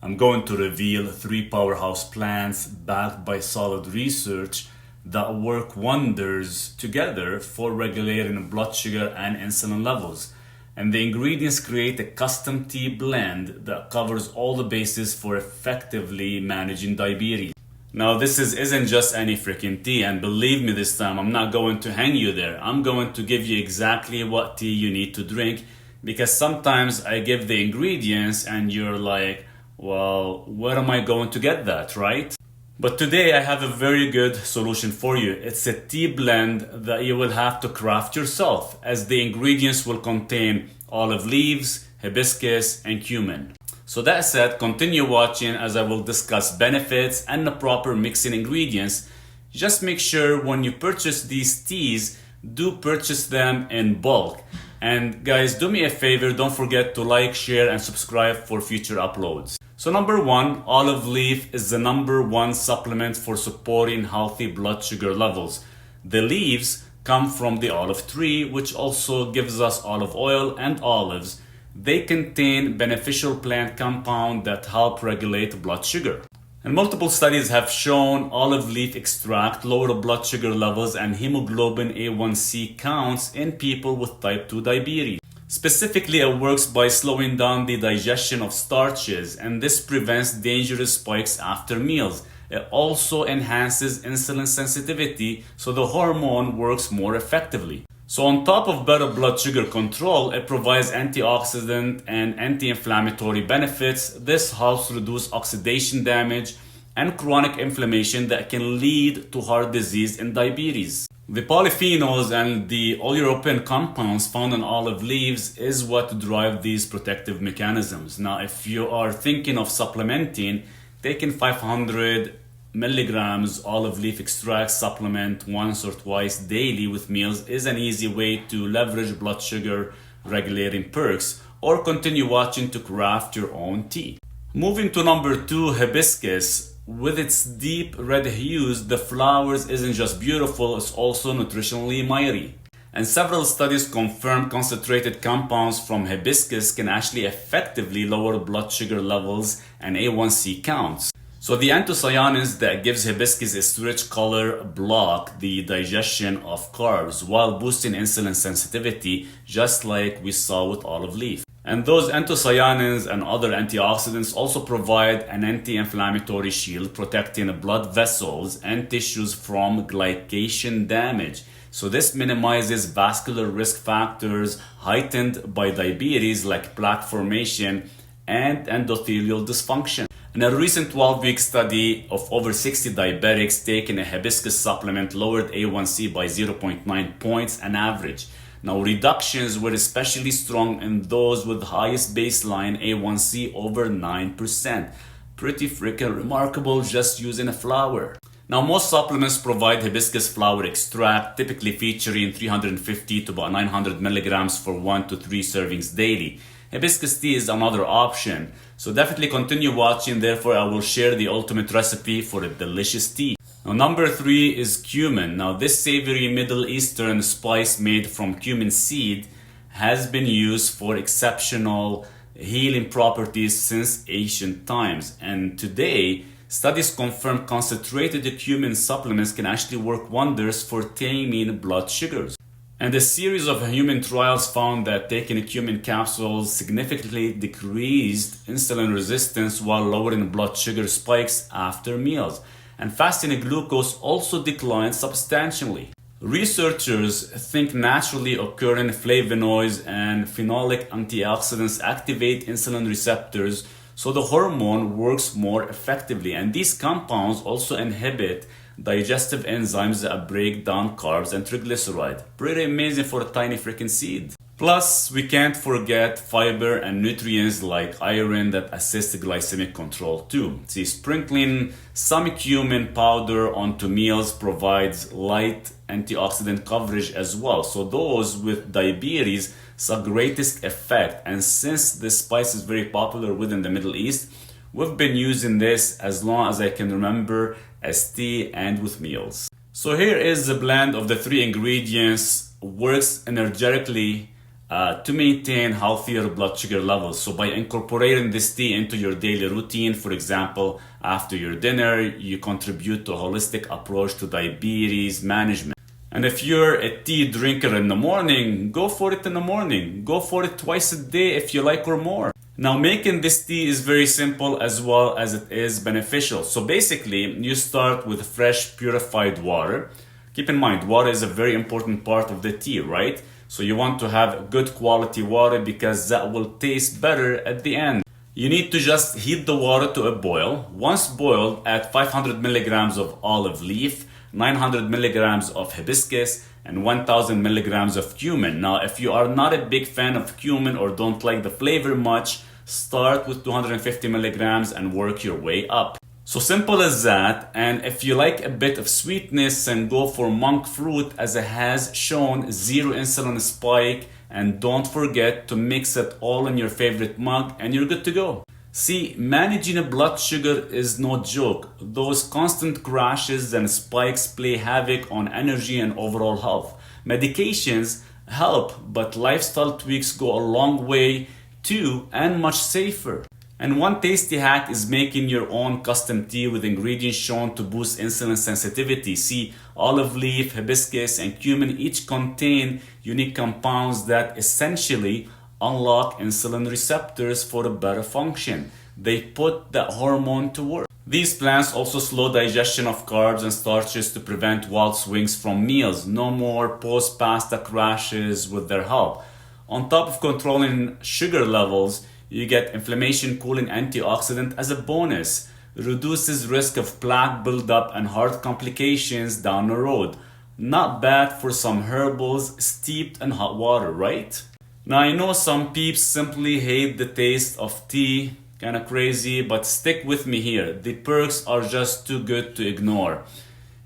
I'm going to reveal 3 powerhouse plants backed by solid research that work wonders together for regulating blood sugar and insulin levels. And the ingredients create a custom tea blend that covers all the bases for effectively managing diabetes. Now, this isn't just any freaking tea, and believe me this time, I'm not going to hang you there. I'm going to give you exactly what tea you need to drink, because sometimes I give the ingredients and you're like, well, where am I going to get that, right? But today I have a very good solution for you. It's a tea blend that you will have to craft yourself, as the ingredients will contain olive leaves, hibiscus, and cumin. So that said, continue watching as I will discuss benefits and the proper mixing ingredients. Just make sure when you purchase these teas, do purchase them in bulk. And guys, do me a favor, don't forget to like, share, and subscribe for future uploads. So number 1, olive leaf is the number 1 supplement for supporting healthy blood sugar levels. The leaves come from the olive tree, which also gives us olive oil and olives. They contain beneficial plant compounds that help regulate blood sugar. And multiple studies have shown olive leaf extract lower blood sugar levels and hemoglobin A1C counts in people with type 2 diabetes. Specifically, it works by slowing down the digestion of starches, and this prevents dangerous spikes after meals. It also enhances insulin sensitivity, so the hormone works more effectively. So on top of better blood sugar control, it provides antioxidant and anti-inflammatory benefits. This helps reduce oxidation damage and chronic inflammation that can lead to heart disease and diabetes. The polyphenols and the all-European compounds found in olive leaves is what drive these protective mechanisms. Now, if you are thinking of supplementing, taking 500 milligrams olive leaf extract supplement once or twice daily with meals is an easy way to leverage blood sugar regulating perks, or continue watching to craft your own tea. Moving to number 2, hibiscus. With its deep red hues, the flowers isn't just beautiful, it's also nutritionally mighty. And several studies confirm concentrated compounds from hibiscus can actually effectively lower blood sugar levels and A1C counts. So the anthocyanins that gives hibiscus its rich color block the digestion of carbs while boosting insulin sensitivity, just like we saw with olive leaf. And those anthocyanins and other antioxidants also provide an anti-inflammatory shield, protecting blood vessels and tissues from glycation damage. So this minimizes vascular risk factors heightened by diabetes, like plaque formation and endothelial dysfunction. In a recent 12-week study of over 60 diabetics taking a hibiscus supplement lowered A1C by 0.9 points on average. Now, reductions were especially strong in those with highest baseline A1C over 9%. Pretty freaking remarkable just using a flower. Now, most supplements provide hibiscus flower extract, typically featuring 350 to about 900 milligrams for 1 to 3 servings daily. Hibiscus tea is another option, so definitely continue watching. Therefore, I will share the ultimate recipe for a delicious tea. Now, number 3 is cumin. Now, this savory Middle Eastern spice made from cumin seed has been used for exceptional healing properties since ancient times. And today, studies confirm concentrated cumin supplements can actually work wonders for taming blood sugars. And a series of human trials found that taking cumin capsules significantly decreased insulin resistance while lowering blood sugar spikes after meals. And fasting glucose also declined substantially. Researchers think naturally occurring flavonoids and phenolic antioxidants activate insulin receptors, so the hormone works more effectively. And these compounds also inhibit digestive enzymes that break down carbs and triglyceride. Pretty amazing for a tiny freaking seed. Plus, we can't forget fiber and nutrients like iron that assist glycemic control too. See, sprinkling some cumin powder onto meals provides light antioxidant coverage as well. So those with diabetes saw greatest effect. And since this spice is very popular within the Middle East, we've been using this as long as I can remember as tea and with meals. So here is the blend of the 3 ingredients. Works energetically to maintain healthier blood sugar levels. So by incorporating this tea into your daily routine, for example, after your dinner, you contribute to a holistic approach to diabetes management. And if you're a tea drinker in the morning, go for it in the morning. Go for it twice a day if you like or more. Now, making this tea is very simple as well as it is beneficial. So basically, you start with fresh purified water. Keep in mind, water is a very important part of the tea, right? So you want to have good quality water because that will taste better at the end. You need to just heat the water to a boil. Once boiled, add 500 milligrams of olive leaf, 900 milligrams of hibiscus, and 1000 milligrams of cumin. Now, if you are not a big fan of cumin or don't like the flavor much, start with 250 milligrams and work your way up. So simple as that. And if you like a bit of sweetness, then go for monk fruit, as it has shown zero insulin spike. And don't forget to mix it all in your favorite mug and you're good to go. See, managing a blood sugar is no joke. Those constant crashes and spikes play havoc on energy and overall health. Medications help, but lifestyle tweaks go a long way too, and much safer. And one tasty hack is making your own custom tea with ingredients shown to boost insulin sensitivity. See, olive leaf, hibiscus, and cumin each contain unique compounds that essentially unlock insulin receptors for a better function. They put that hormone to work. These plants also slow digestion of carbs and starches to prevent wild swings from meals. No more post-pasta crashes with their help. On top of controlling sugar levels, you get inflammation cooling antioxidant as a bonus. It reduces risk of plaque buildup and heart complications down the road. Not bad for some herbals steeped in hot water, right? Now, I know some peeps simply hate the taste of tea, kinda crazy, but stick with me here. The perks are just too good to ignore.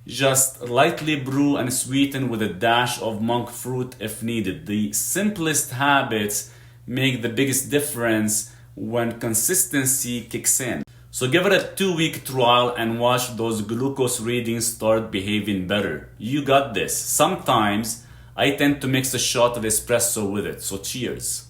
Just lightly brew and sweeten with a dash of monk fruit if needed. The simplest habits make the biggest difference when consistency kicks in. So give it a 2-week trial and watch those glucose readings start behaving better. You got this. Sometimes I tend to mix a shot of espresso with it, so cheers.